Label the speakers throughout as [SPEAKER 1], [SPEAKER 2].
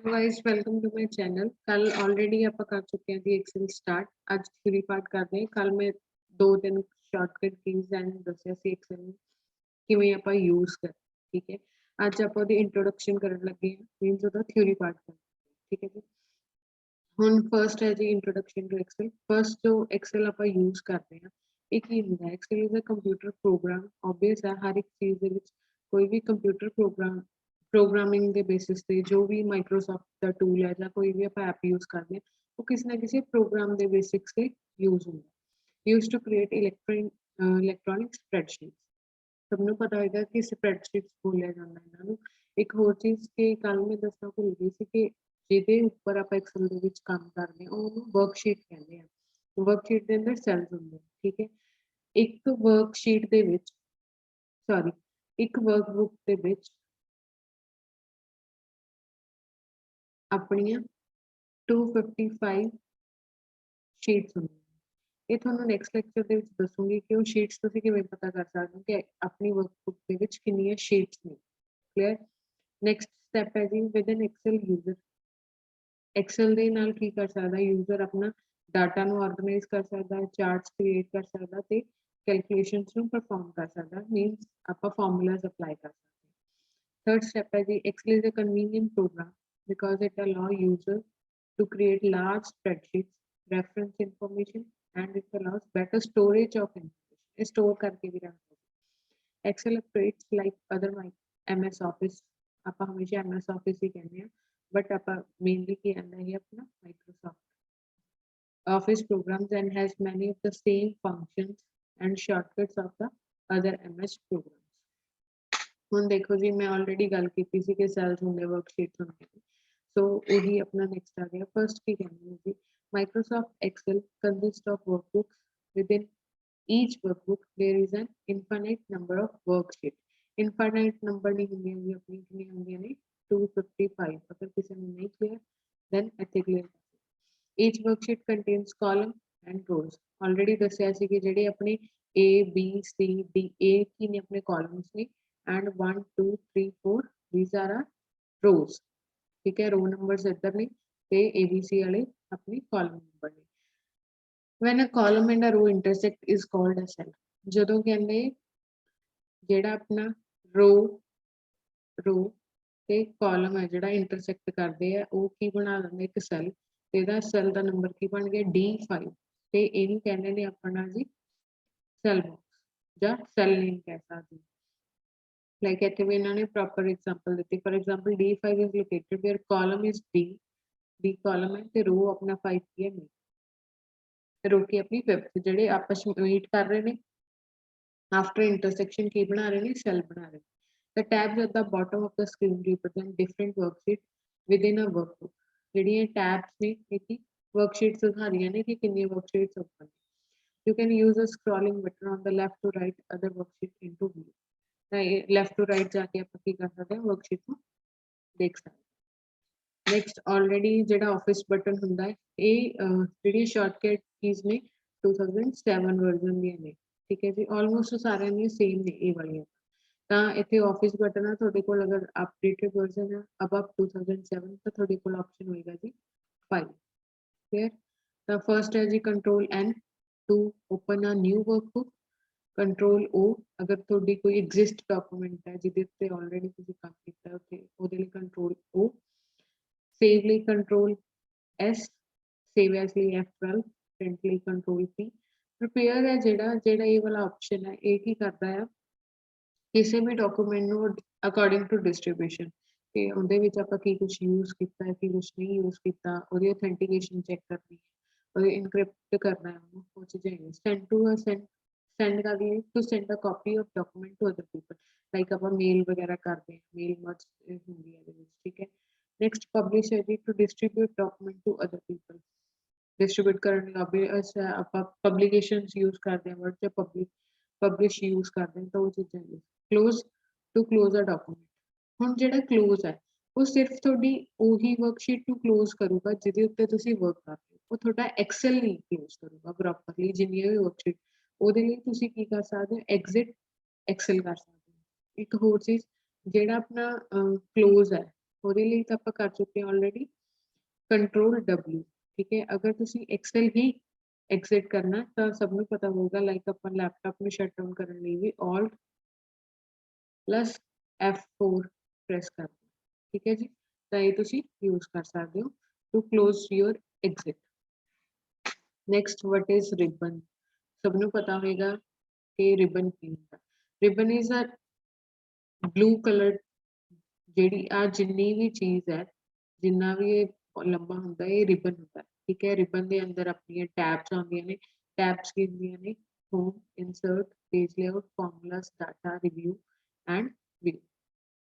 [SPEAKER 1] Guys welcome to my channel. कल already ਆਪਾਂ ਕਰ ਚੁੱਕੇ ਹਾਂ ਜੀ ਐਕਸਲ ਸਟਾਰਟ। ਅੱਜ ਥਿਊਰੀ ਪਾਰਟ ਕਰਦੇ ਹਾਂ। ਕੱਲ ਮੈਂ 2-3 ਸ਼ਾਰਟਕਟ ਕੀਜ਼ ਐਂਡ ਦੱਸਿਆ ਸੀ ਐਕਸਲ ਨੂੰ ਕਿਵੇਂ ਆਪਾਂ ਯੂਜ਼ ਕਰ, ਠੀਕ ਹੈ। ਅੱਜ ਆਪਾਂ ਉਹਦੀ ਇੰਟਰੋਡਕਸ਼ਨ ਕਰਨ ਲੱਗੇ ਹਾਂ, ਮੀਨਸ ਉਹਦਾ ਥਿਊਰੀ ਪਾਰਟ ਕਰ, ਠੀਕ ਹੈ ਜੀ। ਹੁਣ ਫਰਸਟ ਹੈ ਜੀ ਇੰਟਰੋਡਕਸ਼ਨ ਟੂ ਐਕਸਲ। ਫਰਸਟ ਜੋ ਐਕਸਲ ਆਪਾਂ ਯੂਜ਼ ਕਰਦੇ ਹਾਂ, ਇਹ ਕੀ ਹੁੰਦਾ ਹੈ? Excel is a computer program. Obvious ਹੈ ਹਰ ਇੱਕ ਚੀਜ਼ ਦੇ ਵਿੱਚ ਕੋਈ ਵੀ ਕੰਪਿਊਟਰ ਪ੍ਰੋਗਰਾਮਿੰਗ ਦੇ ਬੇਸਿਸ ਤੇ ਜੋ ਵੀ ਮਾਈਕਰੋਸਾਫਟ ਦਾ ਟੂਲ ਹੈ ਜਾਂ ਕੋਈ ਵੀ ਆਪਾਂ ਐਪ ਯੂਜ਼ ਕਰਦੇ ਹਾਂ, ਉਹ ਕਿਸੇ ਨਾ ਕਿਸੇ ਪ੍ਰੋਗਰਾਮ ਦੇ ਬੇਸਿਕਸ ਤੇ ਯੂਜ਼ ਹੁੰਦਾ। Use to create electronic spreadsheet. ਸਭ ਨੂੰ ਪਤਾ ਹੋਏਗਾ ਕਿ ਸਪਰੈਡਸ਼ੀਟਸ ਬੋਲਿਆ ਜਾਂਦਾ ਇਹਨਾਂ ਨੂੰ। ਇੱਕ ਹੋਰ ਚੀਜ਼ ਕਿ ਕੱਲ ਮੈਂ ਦੱਸਣਾ ਭੁੱਲ ਗਈ ਸੀ ਕਿ ਜਿਹਦੇ ਉੱਪਰ ਆਪਾਂ ਐਕਸਲ ਦੇ ਵਿੱਚ ਕੰਮ ਕਰਦੇ ਹਾਂ ਉਹਨੂੰ ਵਰਕਸ਼ੀਟ ਕਹਿੰਦੇ ਆ। ਵਰਕਸ਼ੀਟ ਦੇ ਅੰਦਰ ਸੈਲਸ ਹੁੰਦੇ ਆ, ਠੀਕ ਹੈ। ਇੱਕ ਵਰਕਸ਼ੀਟ ਦੇ ਵਿੱਚ ਇੱਕ ਵਰਕਬੁੱਕ ਦੇ ਵਿੱਚ ਆਪਣੀਆਂ 255 ਸ਼ੀਟਸ ਹੁੰਦੀਆਂ। ਇਹ ਤੁਹਾਨੂੰ ਨੈਕਸਟ ਲੈਕਚਰ ਦੇ ਵਿੱਚ ਦੱਸੂਗੀ ਕਿ ਉਹ ਸ਼ੀਟਸ ਤੁਸੀਂ ਕਿਵੇਂ ਪਤਾ ਕਰ ਸਕਦੇ ਹੋ ਕਿ ਆਪਣੀ ਵਰਕਬੁੱਕ ਦੇ ਵਿੱਚ ਕਿੰਨੀਆਂ ਸ਼ੀਟਸ ਨੇ। ਕਲੀਅਰ। ਨੈਕਸਟ ਸਟੈਪ ਹੈ ਜੀ ਵਿਦਨ ਐਕਸਲ ਯੂਜ਼ਰ। ਐਕਸਲ ਦੇ ਨਾਲ ਕੀ ਕਰ ਸਕਦਾ ਯੂਜ਼ਰ? ਆਪਣਾ ਡਾਟਾ ਨੂੰ ਆਰਗੇਨਾਈਜ਼ ਕਰ ਸਕਦਾ, ਚਾਰਟਸ ਕ੍ਰੀਏਟ ਕਰ ਸਕਦਾ ਤੇ ਕੈਲਕੂਲੇਸ਼ਨਸ ਨੂੰ ਪਰਫਾਰਮ ਕਰ ਸਕਦਾ। ਮੀਨਸ ਆਪਾਂ ਫਾਰਮੂਲਾਜ਼ ਅਪਲਾਈ ਕਰ ਸਕਦੇ। ਥਰਡ ਸਟੈਪ ਹੈ ਜੀ Excel is a convenient program because it allows users to create large spreadsheets, reference information, and it allows better storage of information. Store करके भी रख सकते। Excel operates like other MS Office. आप हमेशा MS Office ही कहते हैं, but आप mainly की अंदर ही अपना Microsoft Office programs and has many of the same functions and shortcuts of the other MS programs. ਹੁਣ ਦੇਖੋ ਜੀ ਮੈਂ ਆਲਰੇਡੀ ਗੱਲ ਕੀਤੀ ਸੀ ਕਿ ਸੈਲਸ ਹੁੰਦੇ, ਵਰਕਸ਼ੀਟਸ ਹੁੰਦੇ ਨੇ। ਸੋ ਉਹੀ ਆਪਣਾ ਨੈਕਸਟ ਆ ਗਿਆ। ਫਰਸਟ ਕੀ ਕਹਿੰਦੇ ਨੇ ਜੀ Microsoft Excel consist of workbooks within each workbook there is an infinite number of worksheet। infinite number ਨਹੀਂ ਹੁੰਦੀਆਂ ਜੀ ਆਪਣੀ ਕਿੰਨੀਆਂ ਹੁੰਦੀਆਂ ਨੇ 255। ਅਗਰ ਕਿਸੇ ਨੂੰ ਨਹੀਂ ਕਲੀਅਰ ਦੈਨ ਇੱਥੇ clear. each worksheet contains column and rows। Already ਦੱਸਿਆ ਸੀ ਕਿ ਜਿਹੜੇ ਆਪਣੇ A B C D A ਕੀ ਨੇ ਆਪਣੇ columns ਨੇ and 1 2 3 4 these are our rows। ठीक है, रो नंबर्स इधर ने ते ABC वाले अपनी कॉलम नंबर ने। when a column and a row intersect is called a cell। ਜਦੋਂ ਕਹਿੰਦੇ ਜਿਹੜਾ ਆਪਣਾ ਰੋ ਤੇ ਕਾਲਮ ਹੈ ਜਿਹੜਾ ਇੰਟਰਸੈਕਟ ਕਰਦੇ ਆ ਉਹ ਕੀ ਬਣਾ ਲੈਂਦੇ ਇੱਕ ਸੈੱਲ। ਤੇ ਇਹਦਾ ਸੈੱਲ ਦਾ ਨੰਬਰ ਕੀ ਬਣ ਗਿਆ D5 ਤੇ ਇਹਨੂੰ ਕਹਿੰਦੇ ਨੇ ਆਪਣਾ ਜੀ ਸੈੱਲ ਬਾਕਸ ਜਾਂ ਸੈੱਲ ਨੇਮ ਕਹਿ ਸਕਦੇ। like ਇੱਥੇ ਵੀ ਇਹਨਾਂ ਨੇ ਪ੍ਰੋਪਰ ਐਗਜ਼ਾਮਪਲ ਦਿੱਤੀ। For example D5 is located where column is D column ਹੈ ਤੇ row ਆਪਣਾ 5 ਕੀ ਹੈ row ਕੀ ਆਪਣੀ 5th। ਜਿਹੜੇ ਆਪਸ ਵਿੱਚ ਮੀਟ ਕਰ ਰਹੇ ਨੇ after intersection ਕੀ ਬਣਾ ਰਹੇ ਨੇ ਸੈੱਲ ਬਣਾ ਰਹੇ ਨੇ। the tabs at the bottom of the screen represent different worksheets within a workbook। ਜਿਹੜੀਆਂ ਟੈਬਸ ਨੇ ਇਹ ਕੀ ਵਰਕਸ਼ੀਟਸ ਦਿਖਾ ਰਹੀਆਂ ਨੇ ਕਿ ਕਿੰਨੀਆਂ worksheets open. you can use a scrolling button on the left to write other worksheets into view। Left to right ਜਾ ਕੇ ਆਪਾਂ ਕੀ ਕਰ ਸਕਦੇ ਹਾਂ ਵਰਕਸ਼ੀਟ ਨੂੰ ਦੇਖ ਸਕਦੇ। ਨੈਕਸਟ ਆਲਰੇਡੀ ਜਿਹੜਾ ਆਫਿਸ ਬਟਨ ਹੁੰਦਾ ਹੈ ਇਹ ਜਿਹੜੀ ਸ਼ਾਰਟਕਟ ਕੀਜ਼ ਨੇ 2007 ਵਰਜ਼ਨ ਦੀਆਂ ਨੇ, ਠੀਕ ਹੈ ਜੀ। ਆਲਮੋਸਟ ਸਾਰਿਆਂ ਦੀਆਂ ਸੇਮ ਨੇ ਇਹ ਵਾਲੀਆਂ। ਤਾਂ ਇੱਥੇ ਆਫਿਸ ਬਟਨ ਆ ਤੁਹਾਡੇ ਕੋਲ, ਅਗਰ ਅਪਡੇਟਡ ਵਰਜ਼ਨ ਹੈ ਅਬਵ 2007 ਤਾਂ ਤੁਹਾਡੇ ਕੋਲ ਆਪਸ਼ਨ ਹੋਏਗਾ ਜੀ 5। ਕਲੀਅਰ। ਤਾਂ ਫਰਸਟ ਹੈ ਜੀ control N to open a new workbook. Control O ਅਗਰ ਤੁਹਾਡੀ ਕੋਈ ਐਗਜ਼ਿਸਟ ਡਾਕੂਮੈਂਟ ਹੈ ਜਿਹਦੇ ਉੱਤੇ ਆਲਰੇਡੀ ਤੁਸੀਂ ਕੰਮ ਕੀਤਾ ਉੱਥੇ ਉਹਦੇ ਲਈ ਕੰਟਰੋਲ O। ਸੇਵ ਲਈ ਕੰਟਰੋਲ S, ਸੇਵ ਐਸ ਲਈ F12, ਪ੍ਰਿੰਟ ਲਈ ਕੰਟਰੋਲ P। ਪ੍ਰਿਪੇਅਰ ਹੈ ਜਿਹੜਾ ਇਹ ਵਾਲਾ ਆਪਸ਼ਨ ਹੈ ਇਹ ਕੀ ਕਰਦਾ ਆ ਕਿਸੇ ਵੀ ਡਾਕੂਮੈਂਟ ਨੂੰ ਅਕੋਰਡਿੰਗ ਟੂ ਡਿਸਟ੍ਰੀਬਿਊਸ਼ਨ ਕਿ ਉਹਦੇ ਵਿੱਚ ਆਪਾਂ ਕੀ ਕੁਛ ਯੂਜ਼ ਕੀਤਾ ਹੈ ਕੀ ਕੁਛ ਨਹੀਂ ਯੂਜ਼ ਕੀਤਾ, ਉਹਦੀ ਅਥੈਂਟੀਕੇਸ਼ਨ ਚੈੱਕ ਕਰਨੀ ਹੈ, ਉਹਦੇ ਇਨਕ੍ਰਿਪਟ ਕਰਨਾ ਹੈ ਉਹਨੂੰ, ਉਹ ਚੀਜ਼ਾਂ। ਸੈਂਡ ਟੂ ਸੈਂਡ ਕਰ ਲਈਏ to send a copy of document to other people. Like ਆਪਾਂ ਮੇਲ ਵਗੈਰਾ ਕਰਦੇ ਹਾਂ, ਮੇਲ ਮਰਜ ਹੁੰਦੀ ਹੈ ਇਹਦੇ ਵਿੱਚ, ਠੀਕ ਹੈ। ਨੈਕਸਟ ਪਬਲਿਸ਼ ਹੈ ਜੀ to distribute document to other people. Distribute ਕਰਨ ਲਈ ਆਬਵੀਅਸ ਆਪਾਂ ਪਬਲੀਕੇਸ਼ਨਸ ਯੂਜ਼ ਕਰਦੇ ਹਾਂ ਵਰਡ ਜਾਂ ਪਬਲਿਸ਼ ਯੂਜ਼ ਕਰਦੇ ਹਾਂ ਤਾਂ ਉਹ ਚੀਜ਼ਾਂ ਨੇ। Close to close a document. ਹੁਣ ਜਿਹੜਾ ਕਲੋਜ਼ ਹੈ ਉਹ ਸਿਰਫ ਤੁਹਾਡੀ ਉਹੀ ਵਰਕਸ਼ੀਟ ਨੂੰ ਕਲੋਜ਼ ਕਰੂਗਾ ਜਿਹਦੇ ਉੱਤੇ ਤੁਸੀਂ ਵਰਕ ਕਰ ਰਹੇ ਹੋ। ਉਹ ਤੁਹਾਡਾ ਐਕਸਲ ਨਹੀਂ ਕਲੋਜ਼ ਕਰੂਗਾ ਪ੍ਰੋਪਰਲੀ ਜਿੰਨੀਆਂ ਵੀ ਵਰਕਸ਼ੀਟ। ਉਹਦੇ ਲਈ ਤੁਸੀਂ ਕੀ ਕਰ ਸਕਦੇ ਹੋ ਐਗਜ਼ਿਟ ਐਕਸਲ ਕਰ ਸਕਦੇ ਹੋ। ਇੱਕ ਹੋਰ ਚੀਜ਼ ਜਿਹੜਾ ਆਪਣਾ ਕਲੋਜ਼ ਹੈ ਉਹਦੇ ਲਈ ਤਾਂ ਆਪਾਂ ਕਰ ਚੁੱਕੇ ਆलरेडी ਕੰਟਰੋਲ W, ਠੀਕ ਹੈ। ਅਗਰ ਤੁਸੀਂ ਐਕਸਲ ਹੀ ਐਗਜ਼ਿਟ ਕਰਨਾ ਤਾਂ ਸਭ ਨੂੰ ਪਤਾ ਹੋਊਗਾ, ਲਾਈਕ ਆਪਾਂ ਲੈਪਟਾਪ ਨੂੰ ਸ਼ਟ ਡਾਊਨ ਕਰਨ ਲਈ ਵੀ Alt plus F4 ਪ੍ਰੈਸ ਕਰਦੇ, ਠੀਕ ਹੈ ਜੀ। ਤਾਂ ਇਹ ਤੁਸੀਂ ਯੂਜ਼ ਕਰ ਸਕਦੇ ਹੋ to close your exit. Next what is ribbon. ਸਭ ਨੂੰ ਪਤਾ ਹੋਏਗਾ ਕਿ ਰਿਬਨ ਕੀ ਹੁੰਦਾ। Ribbon is a blue colour, ਜਿਹੜੀ ਆ ਜਿੰਨੀ ਵੀ ਚੀਜ਼ ਹੈ, ਜਿੰਨਾ ਵੀ ਇਹ ਲੰਬਾ ਹੁੰਦਾ ਇਹ ਰਿਬਨ ਹੁੰਦਾ, ਠੀਕ ਹੈ। ਰਿਬਨ ਦੇ ਅੰਦਰ ਆਪਣੀਆਂ ਟੈਬਸ ਆਉਂਦੀਆਂ ਨੇ। ਟੈਬਸ ਕੀ ਹੁੰਦੀਆਂ ਨੇ? Home, insert, page layout, formulas, data, review and view,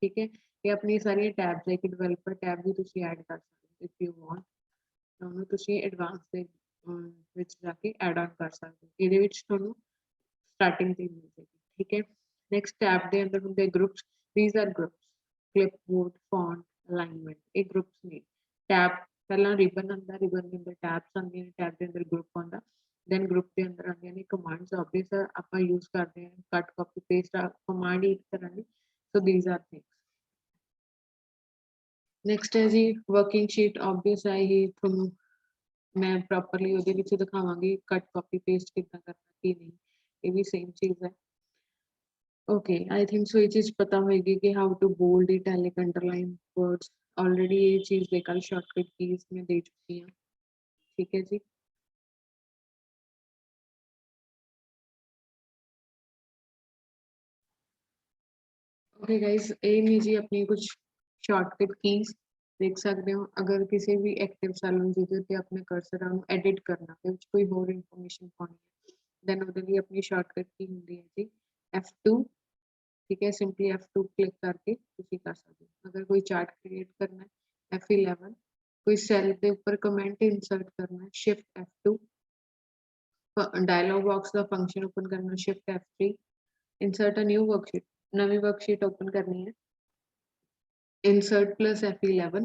[SPEAKER 1] ਠੀਕ ਹੈ। ਇਹ ਆਪਣੀਆਂ ਸਾਰੀਆਂ ਟੈਬਸ ਹੈ। ਇੱਕ ਡਿਵੈਲਪਰ ਟੈਬ ਵੀ ਤੁਸੀਂ ਐਡ ਕਰ ਸਕਦੇ ਹੋ ਇਫ ਯੂ ਵਾਂਟ, ਤਾਂ ਉਹਨੂੰ ਤੁਸੀਂ ਐਡਵਾਂਸ ਦੇ ਵਿੱਚ ਜਾ ਕੇ ਐਡ ਆਨ ਕਰ ਸਕਦੇ ਹੋ। ਇਹਦੇ ਵਿੱਚ ਤੁਹਾਨੂੰ ਸਟਾਰਟਿੰਗ ਤੇ ਮਿਲ ਜਾਏਗੀ, ਠੀਕ ਹੈ। ਨੈਕਸਟ ਟੈਬ ਦੇ ਅੰਦਰ ਹੁੰਦੇ groups. These are groups, clipboard, font, alignment, ਇਹ ਗਰੁੱਪਸ ਨੇ। ਟੈਬ ਪਹਿਲਾਂ ਰਿਬਨ ਆਉਂਦਾ, ਰਿਬਨ ਦੇ ਅੰਦਰ ਟੈਬਸ ਆਉਂਦੀਆਂ ਨੇ, ਟੈਬ ਦੇ ਅੰਦਰ ਗਰੁੱਪ ਆਉਂਦਾ, ਦੈਨ ਗਰੁੱਪ ਦੇ ਅੰਦਰ ਆਉਂਦੀਆਂ ਨੇ ਕਮਾਂਡਸ। ਆਬਵੀਅਸ ਆਪਾਂ ਯੂਜ਼ ਕਰਦੇ ਹਾਂ ਕੱਟ, ਕਾਪੀ, ਪੇਸਟ ਕਮਾਂਡ ਹੀ ਇੱਕ ਤਰ੍ਹਾਂ ਦੀ। So these are things. Next ਹੈ ਜੀ ਵਰਕਿੰਗ ਸ਼ੀਟ। ਆਬਵੀਅਸ ਹੈ ਹੀ ਤੁਹਾਨੂੰ ਮੈਂ ਪ੍ਰੋਪਰਲੀ ਉਹਦੇ ਵਿੱਚ ਦਿਖਾਵਾਂਗੀ ਕੱਟ, ਕਾਪੀ, ਪੇਸਟ ਕਿੱਦਾਂ ਕਰਨਾ ਕੀ ਨਹੀਂ, ਇਹ ਵੀ ਸੇਮ ਚੀਜ਼ ਹੈ। ਓਕੇ, ਆਈ ਥਿੰਕ ਸੋ ਇਹ ਚੀਜ਼ ਪਤਾ ਹੋਏਗੀ ਕਿ how to bold, italic, underline words. Already ਇਹ ਚੀਜ਼ ਦੇ ਕੱਲ ਸ਼ਾਰਟਕਟ ਕੀਜ਼ ਮੈਂ ਦੇ ਚੁੱਕੀ ਹਾਂ, ਠੀਕ ਹੈ ਜੀ। ਓਕੇ ਗਾइस, ਇਹ ਨੇ ਜੀ ਆਪਣੀ ਕੁਝ ਸ਼ਾਰਟਕਟ ਕੀਜ਼, ਦੇਖ ਸਕਦੇ ਹੋ। ਅਗਰ ਕਿਸੇ ਵੀ ਐਕਟਿਵ ਸੈਲ ਨੂੰ ਜਿਹਦੇ ਉੱਤੇ ਆਪਣੇ ਕਰਸਰ ਨੂੰ ਐਡਿਟ ਕਰਨਾ, ਤੇ ਵਿੱਚ ਕੋਈ ਹੋਰ ਇਨਫੋਰਮੇਸ਼ਨ ਪਾਉਣੀ ਹੈ, ਦੈਨ ਉਹਦੇ ਲਈ ਆਪਣੀ ਸ਼ਾਰਟਕਟ ਕੀ ਹੁੰਦੀ ਹੈ ਜੀ F2, ठीक है। सिंपली F2 क्लिक करके ਤੁਸੀਂ ਕਰ ਸਕਦੇ ਹੋ। ਅਗਰ ਕੋਈ ਚਾਰਟ ਕ੍ਰੀਏਟ ਕਰਨਾ ਹੈ F11, ਕੋਈ ਸੈੱਲ ਦੇ ਉੱਪਰ ਕਮੈਂਟ ਇਨਸਰਟ ਕਰਨਾ ਹੈ Shift F2, ਡਾਇਲੌਗ ਬਾਕਸ ਦਾ ਫੰਕਸ਼ਨ ਓਪਨ ਕਰਨਾ Shift F3, insert a new worksheet, ਨਵੀਂ ਵਰਕਸ਼ੀਟ ਓਪਨ ਕਰਨੀ ਹੈ Insert plus F11,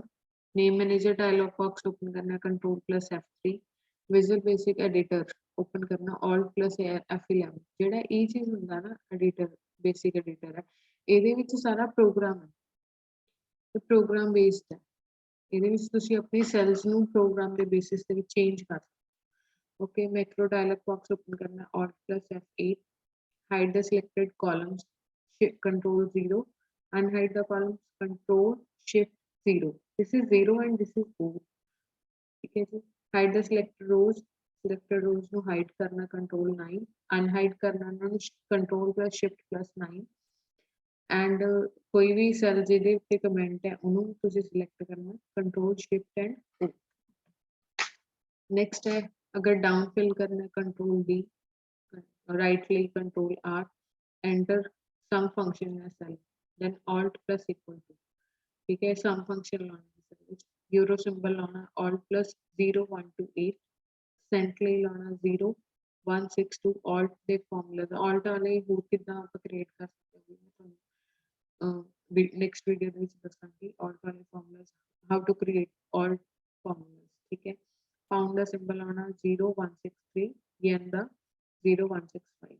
[SPEAKER 1] name manager dialog box open करना Control plus F3, Visual Basic Editor open करना Alt plus F11। ਜਿਹੜਾ ਇਹ ਚੀਜ਼ ਹੁੰਦਾ ਨਾ editor, basic editor ਹੈ, ਇਹਦੇ ਵਿੱਚ ਸਾਰਾ ਪ੍ਰੋਗਰਾਮ ਹੈ, ਤੇ ਪ੍ਰੋਗਰਾਮ ਬੇਸਡ ਹੈ। ਇਹਦੇ ਵਿੱਚ ਤੁਸੀਂ ਆਪਣੀ ਸੈਲਸ ਨੂੰ ਪ੍ਰੋਗਰਾਮ ਦੇ ਬੇਸਿਸ ਤੇ ਵਿੱਚ ਚੇਂਜ ਕਰ ਸਕਦੇ। Okay, Macro dialogue box open ਕਰਨਾ Alt plus F8, hide the selected columns Control 0, unhide the columns Control Shift 0। this is 0 and this is 4, ठीक है जी। hide the selected rows ਨੂੰ hide ਕਰਨਾ Control 9, unhide ਕਰਨਾ ਨੂੰ Control plus Shift plus 9, and ਕੋਈ ਵੀ cell ਜਿਹਦੇ ਉੱਤੇ comment ਹੈ ਉਹਨੂੰ ਤੁਸੀਂ ਸਿਲੈਕਟ ਕਰਨਾ Control Shift and O। Next ਹੈ ਅਗਰ ਡਾਊਨ ਫਿਲ ਕਰਨਾ Control D, ਰਾਈਟ ਲਈ Control R, enter sum function in a cell, then Alt plus equal to, ठीक है। sum function लाना, euro symbol लाना Alt plus 0 1 to 8, cent ਲਈ ਲਾਣਾ 0 1 6 2, Alt ਦੇ ਫਾਰਮੂਲਾ Alt ਵਾਲੇ ਹੋਰ ਕਿੱਦਾਂ ਆਪਾਂ ਕ੍ਰੀਏਟ ਕਰ ਸਕਦੇ ਹਾਂ, ਤੁਹਾਨੂੰ ਨੈਕਸਟ ਵੀਡੀਓ ਦੇ ਵਿੱਚ ਦੱਸਾਂਗੀ Alt ਵਾਲੇ ਫਾਰਮੂਲਾਸ, ਹਾਊ ਟੂ ਕ੍ਰੀਏਟ Alt ਫਾਰਮੂਲਾਸ, ਠੀਕ ਹੈ। ਪਾਉਂਡ ਦਾ ਸਿੰਬਲ ਆਉਣਾ 0 1 6 3, ਯੈਨ ਦਾ 0 1 6 5।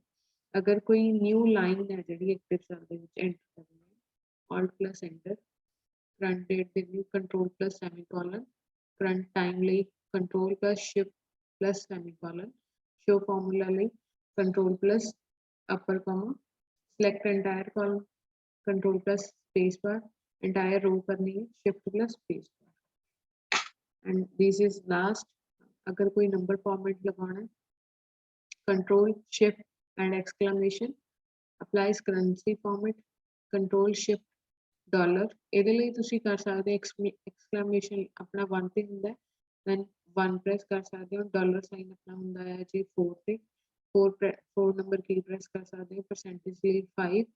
[SPEAKER 1] ਅਗਰ ਕੋਈ ਨਿਊ ਲਾਈਨ ਹੈ ਜਿਹੜੀ ਐਕਟਿਵ ਸੈਲ ਦੇ ਵਿੱਚ ਐਂਟਰ ਕਰਨੀ ਹੈ Alt plus Enter, current date ਦੇ ਲਈ Control plus semicolon, current time ਲਈ Control plus Shift plus semicolon, show formula ਲਈ Control plus upper comma, select entire column Control plus space bar, entire row करनी है Shift plus space bar, and this is last। अगर कोई number format लगाना है Control Shift and exclamation, applies currency format Control Shift $। ਇਹਦੇ ਲਈ ਤੁਸੀਂ ਕਰ ਸਕਦੇ exclamation ਆਪਣਾ 1 ਤੇ ਹੁੰਦਾ, then 1 ਪ੍ਰੈਸ ਕਰ ਸਕਦੇ ਹੋ, ਡਾਲਰ ਸਾਈਨ ਆਪਣਾ ਹੁੰਦਾ ਹੈ ਜੀ 4 ਤੇ, 4 ਨੰਬਰ ਕੀ ਪ੍ਰੈਸ ਕਰ ਸਕਦੇ ਹੋ, percentage ਲਈ 5,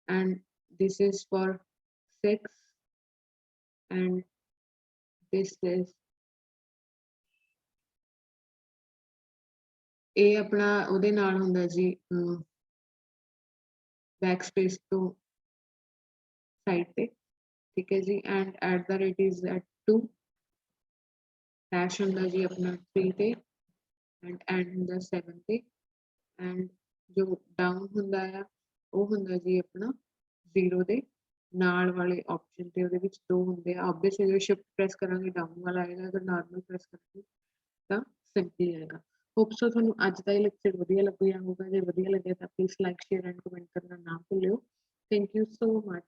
[SPEAKER 1] and this is for 6, and this is ਇਹ ਆਪਣਾ ਉਹਦੇ ਨਾਲ ਹੁੰਦਾ ਜੀ ਬੈਕ ਸਪੇਸ ਤੋਂ ਸਾਈਡ ਤੇ, ਠੀਕ ਹੈ ਜੀ। And at the rate is at 2, dash ਹੁੰਦਾ ਜੀ ਆਪਣਾ 3 ਤੇ, ਐਂਡ ਹੁੰਦਾ 7 ਤੇ, ਐਂਡ ਜੋ ਡਾਊਨ ਹੁੰਦਾ ਆ ਉਹ ਹੁੰਦਾ ਜੀ ਆਪਣਾ 0 ਦੇ ਨਾਲ ਵਾਲੇ ਆਪਸ਼ਨ ਤੇ ਉਹਦੇ ਵਿੱਚ 2 ਹੁੰਦੇ ਆ ਆਬਵੀਅਸਲੀ ਜਦੋਂ ਸ਼ਿਫਟ ਪ੍ਰੈਸ ਕਰਾਂਗੇ ਡਾਊਨ ਵਾਲਾ ਆਏਗਾ, ਅਗਰ ਨਾਰਮਲ ਪ੍ਰੈਸ ਕਰਾਂਗੇ ਤਾਂ ਸਿੰਪਲੀ ਆਏਗਾ। ਹੋਪ ਸੋ ਤੁਹਾਨੂੰ ਅੱਜ ਦਾ ਇਹ ਲੈਕਚਰ ਵਧੀਆ ਲੱਗਿਆ ਹੋਊਗਾ। ਜੇ ਵਧੀਆ ਲੱਗਿਆ ਤਾਂ please like, share and comment ਕਰਨਾ ਨਾ ਭੁੱਲਿਓ। Thank you so much.